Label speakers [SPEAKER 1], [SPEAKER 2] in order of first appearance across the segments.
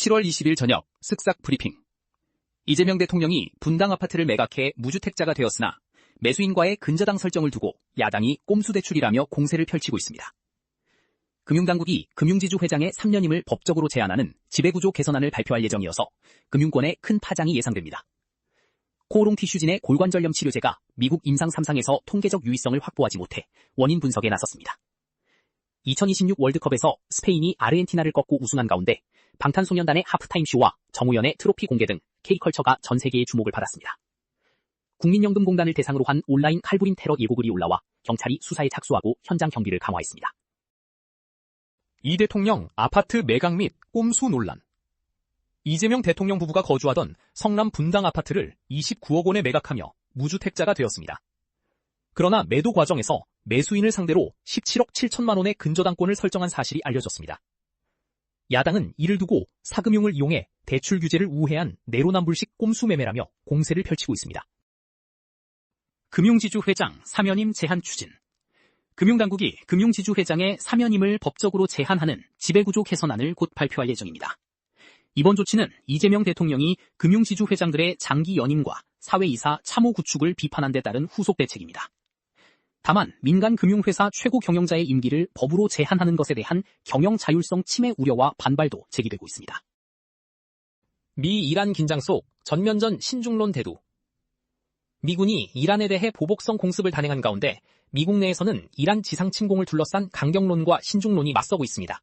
[SPEAKER 1] 7월 20일 저녁 쓱싹 브리핑. 이재명 대통령이 분당 아파트를 매각해 무주택자가 되었으나 매수인과의 근저당 설정을 두고 야당이 꼼수 대출이라며 공세를 펼치고 있습니다. 금융당국이 금융지주 회장의 3년임을 법적으로 제한하는 지배구조 개선안을 발표할 예정이어서 금융권에 큰 파장이 예상됩니다. 코오롱 티슈진의 골관절염 치료제가 미국 임상 3상에서 통계적 유의성을 확보하지 못해 원인 분석에 나섰습니다. 2026 월드컵에서 스페인이 아르헨티나를 꺾고 우승한 가운데 방탄소년단의 하프타임 쇼와 정우현의 트로피 공개 등 K컬처가 전 세계의 주목을 받았습니다. 국민연금공단을 대상으로 한 온라인 칼부림 테러 예고글이 올라와 경찰이 수사에 착수하고 현장 경비를 강화했습니다.
[SPEAKER 2] 이 대통령 아파트 매각 및 꼼수 논란. 이재명 대통령 부부가 거주하던 성남 분당 아파트를 29억 원에 매각하며 무주택자가 되었습니다. 그러나 매도 과정에서 매수인을 상대로 17억 7천만 원의 근저당권을 설정한 사실이 알려졌습니다. 야당은 이를 두고 사금융을 이용해 대출 규제를 우회한 내로남불식 꼼수 매매라며 공세를 펼치고 있습니다.
[SPEAKER 1] 금융지주 회장 사면임 제한 추진. 금융당국이 금융지주 회장의 사면임을 법적으로 제한하는 지배구조 개선안을 곧 발표할 예정입니다. 이번 조치는 이재명 대통령이 금융지주 회장들의 장기 연임과 사회이사 참호 구축을 비판한 데 따른 후속 대책입니다. 다만 민간금융회사 최고 경영자의 임기를 법으로 제한하는 것에 대한 경영 자율성 침해 우려와 반발도 제기되고 있습니다.
[SPEAKER 2] 미 이란 긴장 속 전면전 신중론 대두. 미군이 이란에 대해 보복성 공습을 단행한 가운데 미국 내에서는 이란 지상 침공을 둘러싼 강경론과 신중론이 맞서고 있습니다.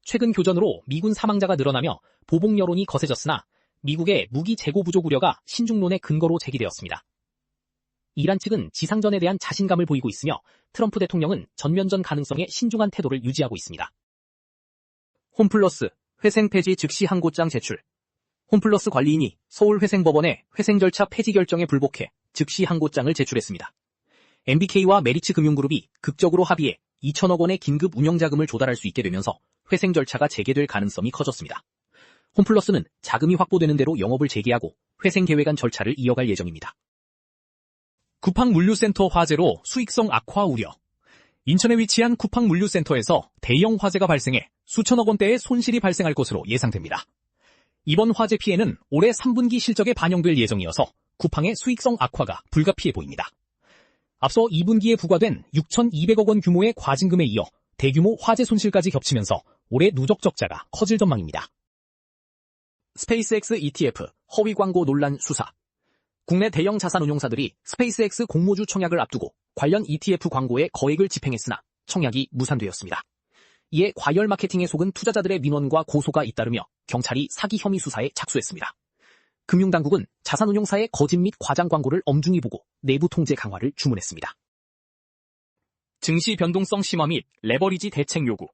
[SPEAKER 2] 최근 교전으로 미군 사망자가 늘어나며 보복 여론이 거세졌으나 미국의 무기 재고 부족 우려가 신중론의 근거로 제기되었습니다. 이란 측은 지상전에 대한 자신감을 보이고 있으며 트럼프 대통령은 전면전 가능성에 신중한 태도를 유지하고 있습니다.
[SPEAKER 1] 홈플러스 회생 폐지 즉시 항고장 제출. 홈플러스 관리인이 서울회생법원에 회생 절차 폐지 결정에 불복해 즉시 항고장을 제출했습니다. MBK와 메리츠 금융그룹이 극적으로 합의해 2천억 원의 긴급 운영자금을 조달할 수 있게 되면서 회생 절차가 재개될 가능성이 커졌습니다. 홈플러스는 자금이 확보되는 대로 영업을 재개하고 회생 계획안 절차를 이어갈 예정입니다.
[SPEAKER 2] 쿠팡물류센터 화재로 수익성 악화 우려. 인천에 위치한 쿠팡물류센터에서 대형 화재가 발생해 수천억 원대의 손실이 발생할 것으로 예상됩니다. 이번 화재 피해는 올해 3분기 실적에 반영될 예정이어서 쿠팡의 수익성 악화가 불가피해 보입니다. 앞서 2분기에 부과된 6,200억 원 규모의 과징금에 이어 대규모 화재 손실까지 겹치면서 올해 누적 적자가 커질 전망입니다.
[SPEAKER 1] 스페이스X ETF 허위 광고 논란 수사. 국내 대형 자산운용사들이 스페이스X 공모주 청약을 앞두고 관련 ETF 광고에 거액을 집행했으나 청약이 무산되었습니다. 이에 과열 마케팅에 속은 투자자들의 민원과 고소가 잇따르며 경찰이 사기 혐의 수사에 착수했습니다. 금융당국은 자산운용사의 거짓 및 과장 광고를 엄중히 보고 내부 통제 강화를 주문했습니다.
[SPEAKER 2] 증시 변동성 심화 및 레버리지 대책 요구.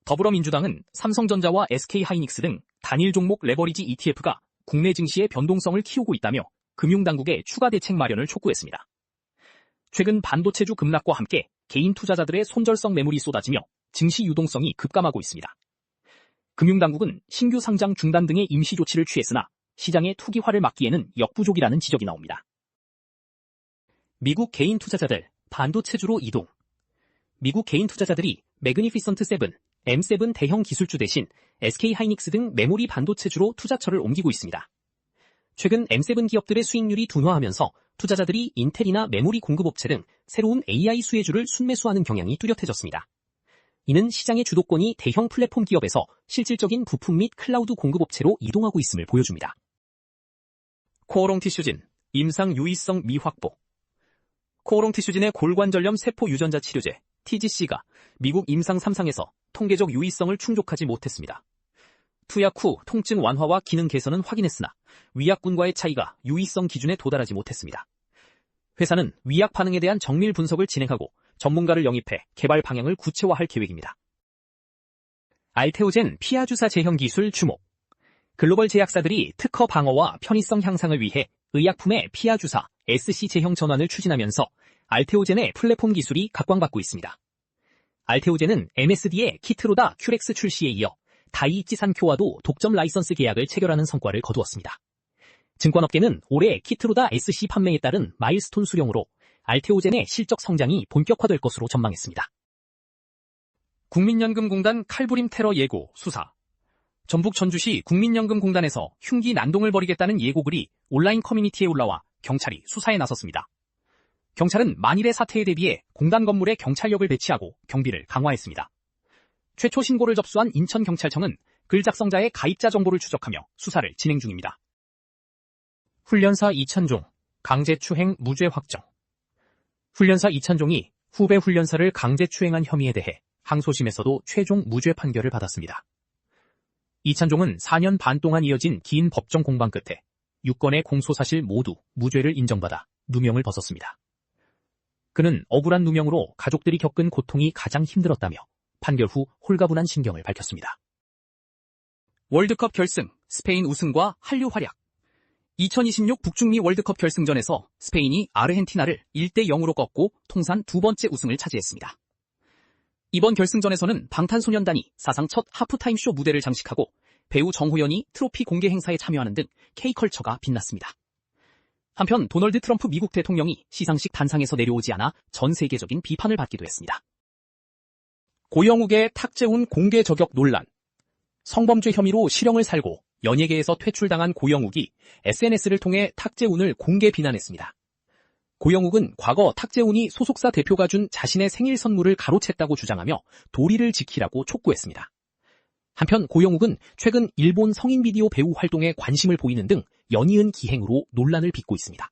[SPEAKER 2] 더불어민주당은 삼성전자와 SK하이닉스 등 단일 종목 레버리지 ETF가 국내 증시의 변동성을 키우고 있다며 금융당국의 추가 대책 마련을 촉구했습니다. 최근 반도체주 급락과 함께 개인 투자자들의 손절성 매물이 쏟아지며 증시 유동성이 급감하고 있습니다. 금융당국은 신규 상장 중단 등의 임시 조치를 취했으나 시장의 투기화를 막기에는 역부족이라는 지적이 나옵니다. 미국 개인 투자자들 반도체주로 이동. 미국 개인 투자자들이 매그니피선트 7, M7 대형 기술주 대신 SK하이닉스 등 메모리 반도체주로 투자처를 옮기고 있습니다. 최근 M7 기업들의 수익률이 둔화하면서 투자자들이 인텔이나 메모리 공급업체 등 새로운 AI 수혜주를 순매수하는 경향이 뚜렷해졌습니다. 이는 시장의 주도권이 대형 플랫폼 기업에서 실질적인 부품 및 클라우드 공급업체로 이동하고 있음을 보여줍니다. 코오롱 티슈진, 임상 유의성 미확보. 코오롱 티슈진의 골관절염 세포 유전자 치료제 TGC가 미국 임상 3상에서 통계적 유의성을 충족하지 못했습니다. 투약 후 통증 완화와 기능 개선은 확인했으나 위약군과의 차이가 유의성 기준에 도달하지 못했습니다. 회사는 위약 반응에 대한 정밀 분석을 진행하고 전문가를 영입해 개발 방향을 구체화할 계획입니다. 알테오젠 피하 주사 제형 기술 주목. 글로벌 제약사들이 특허 방어와 편의성 향상을 위해 의약품의 피하 주사 SC 제형 전환을 추진하면서 알테오젠의 플랫폼 기술이 각광받고 있습니다. 알테오젠은 MSD의 키트로다 큐렉스 출시에 이어 다이이치산쿄와도 독점 라이선스 계약을 체결하는 성과를 거두었습니다. 증권업계는 올해 키트로다 SC 판매에 따른 마일스톤 수령으로 알테오젠의 실적 성장이 본격화될 것으로 전망했습니다. 국민연금공단 칼부림 테러 예고 수사.
[SPEAKER 1] 전북 전주시 국민연금공단에서 흉기 난동을 벌이겠다는 예고글이 온라인 커뮤니티에 올라와 경찰이 수사에 나섰습니다. 경찰은 만일의 사태에 대비해 공단 건물에 경찰력을 배치하고 경비를 강화했습니다. 최초 신고를 접수한 인천경찰청은 글 작성자의 가입자 정보를 추적하며 수사를 진행 중입니다.
[SPEAKER 2] 훈련사 이찬종, 강제추행 무죄 확정. 훈련사 이찬종이 후배 훈련사를 강제추행한 혐의에 대해 항소심에서도 최종 무죄 판결을 받았습니다. 이찬종은 4년 반 동안 이어진 긴 법정 공방 끝에 6건의 공소사실 모두 무죄를 인정받아 누명을 벗었습니다. 그는 억울한 누명으로 가족들이 겪은 고통이 가장 힘들었다며 판결 후 홀가분한 심경을 밝혔습니다.
[SPEAKER 1] 월드컵 결승, 스페인 우승과 한류 활약. 2026 북중미 월드컵 결승전에서 스페인이 아르헨티나를 1대0으로 꺾고 통산 두 번째 우승을 차지했습니다. 이번 결승전에서는 방탄소년단이 사상 첫 하프타임쇼 무대를 장식하고 배우 정호연이 트로피 공개 행사에 참여하는 등 K컬처가 빛났습니다. 한편 도널드 트럼프 미국 대통령이 시상식 단상에서 내려오지 않아 전 세계적인 비판을 받기도 했습니다. 고영욱의 탁재훈 공개 저격 논란. 성범죄 혐의로 실형을 살고 연예계에서 퇴출당한 고영욱이 SNS를 통해 탁재훈을 공개 비난했습니다. 고영욱은 과거 탁재훈이 소속사 대표가 준 자신의 생일 선물을 가로챘다고 주장하며 도리를 지키라고 촉구했습니다. 한편 고영욱은 최근 일본 성인 비디오 배우 활동에 관심을 보이는 등 연이은 기행으로 논란을 빚고 있습니다.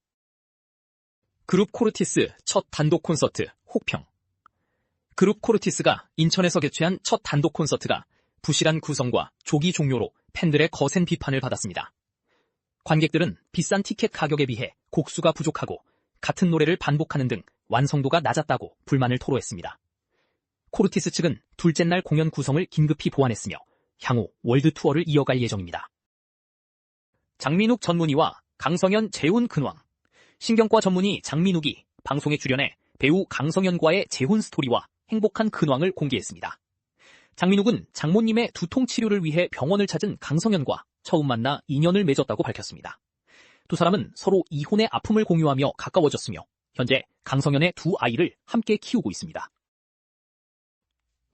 [SPEAKER 1] 그룹 코르티스 첫 단독 콘서트 혹평. 그룹 코르티스가 인천에서 개최한 첫 단독 콘서트가 부실한 구성과 조기 종료로 팬들의 거센 비판을 받았습니다. 관객들은 비싼 티켓 가격에 비해 곡수가 부족하고 같은 노래를 반복하는 등 완성도가 낮았다고 불만을 토로했습니다. 코르티스 측은 둘째 날 공연 구성을 긴급히 보완했으며 향후 월드 투어를 이어갈 예정입니다. 장민욱 전문의와 강성현 재혼 근황. 신경과 전문의 장민욱이 방송에 출연해 배우 강성현과의 재혼 스토리와 행복한 근황을 공개했습니다. 장민욱은 장모님의 두통 치료를 위해 병원을 찾은 강성현과 처음 만나 인연을 맺었다고 밝혔습니다. 두 사람은 서로 이혼의 아픔을 공유하며 가까워졌으며 현재 강성현의 두 아이를 함께 키우고 있습니다.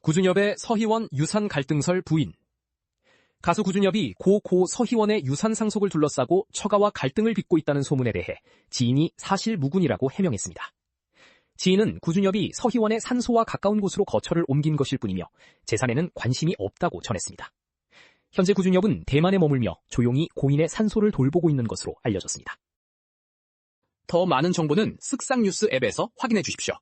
[SPEAKER 1] 구준엽의 서희원 유산 갈등설 부인. 가수 구준엽이 고 서희원의 유산 상속을 둘러싸고 처가와 갈등을 빚고 있다는 소문에 대해 지인이 사실무근이라고 해명했습니다. 지인은 구준엽이 서희원의 산소와 가까운 곳으로 거처를 옮긴 것일 뿐이며 재산에는 관심이 없다고 전했습니다. 현재 구준엽은 대만에 머물며 조용히 고인의 산소를 돌보고 있는 것으로 알려졌습니다. 더 많은 정보는 쓱싹 뉴스 앱에서 확인해 주십시오.